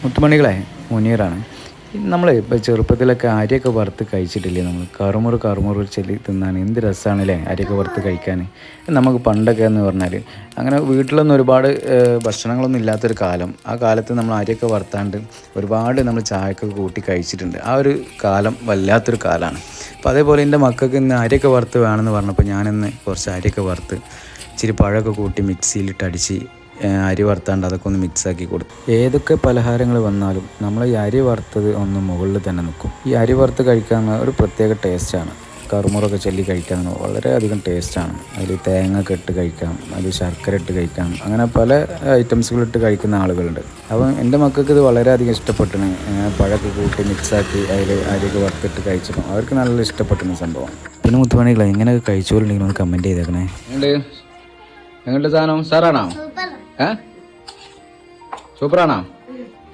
മുത്തുമണികളെ മുനീറാണ്. നമ്മൾ ഇപ്പോൾ ചെറുപ്പത്തിലൊക്കെ അരിയൊക്കെ വറുത്ത് കഴിച്ചിട്ടില്ലേ? നമ്മൾ കറുമുറ് ചെല്ലി തിന്നാൻ എന്ത് രസമാണല്ലേ അരിയൊക്കെ വറുത്ത് കഴിക്കാൻ. നമുക്ക് പണ്ടൊക്കെ എന്ന് പറഞ്ഞാൽ അങ്ങനെ വീട്ടിലൊന്നും ഒരുപാട് ഭക്ഷണങ്ങളൊന്നും ഇല്ലാത്തൊരു കാലം. ആ കാലത്ത് നമ്മൾ അരിയൊക്കെ വറുത്താണ്ട് ഒരുപാട് നമ്മൾ ചായക്കൊക്കെ കൂട്ടി കഴിച്ചിട്ടുണ്ട്. ആ ഒരു കാലം വല്ലാത്തൊരു കാലമാണ്. അപ്പോൾ അതേപോലെ എൻ്റെ മക്കൾക്ക് ഇന്ന് അരിയൊക്കെ വറുത്ത് വേണമെന്ന് പറഞ്ഞപ്പോൾ ഞാനിന്ന് കുറച്ച് അരിയൊക്കെ വറുത്ത് ഇച്ചിരി പഴമൊക്കെ കൂട്ടി മിക്സിയിലിട്ട് അടിച്ച് അരി വറുത്താണ്ട് അതൊക്കെ ഒന്ന് മിക്സാക്കി കൊടുത്തു. ഏതൊക്കെ പലഹാരങ്ങൾ വന്നാലും നമ്മൾ ഈ അരി വറുത്തത് ഒന്ന് മുകളിൽ തന്നെ നിൽക്കും. ഈ അരി വറുത്ത് കഴിക്കാൻ ഒരു പ്രത്യേക ടേസ്റ്റാണ്. കറുമുറൊക്കെ ചൊല്ലി കഴിക്കാൻ വളരെയധികം ടേസ്റ്റാണ്. അതിൽ തേങ്ങ ഒക്കെ ഇട്ട് കഴിക്കാം, അതിൽ ശർക്കര ഇട്ട് കഴിക്കാം, അങ്ങനെ പല ഐറ്റംസുകളിട്ട് കഴിക്കുന്ന ആളുകളുണ്ട്. അപ്പം എൻ്റെ മക്കൾക്ക് ഇത് വളരെയധികം ഇഷ്ടപ്പെട്ടിന്. പഴമൊക്കെ കൂട്ടി മിക്സാക്കി അതിൽ അരിയൊക്കെ വറുത്തിട്ട് കഴിച്ചപ്പോൾ അവർക്ക് നല്ല ഇഷ്ടപ്പെട്ടിരുന്ന സംഭവം. പിന്നെ മുത്തുമണികളെ ഇങ്ങനെയൊക്കെ കഴിച്ചുകൊണ്ടെങ്കിൽ ഒന്ന് കമൻറ്റ് ചെയ്തേക്കണേ. എങ്ങോട്ട് സാധനം സാറാണോ? സൂപ്പറാണോ?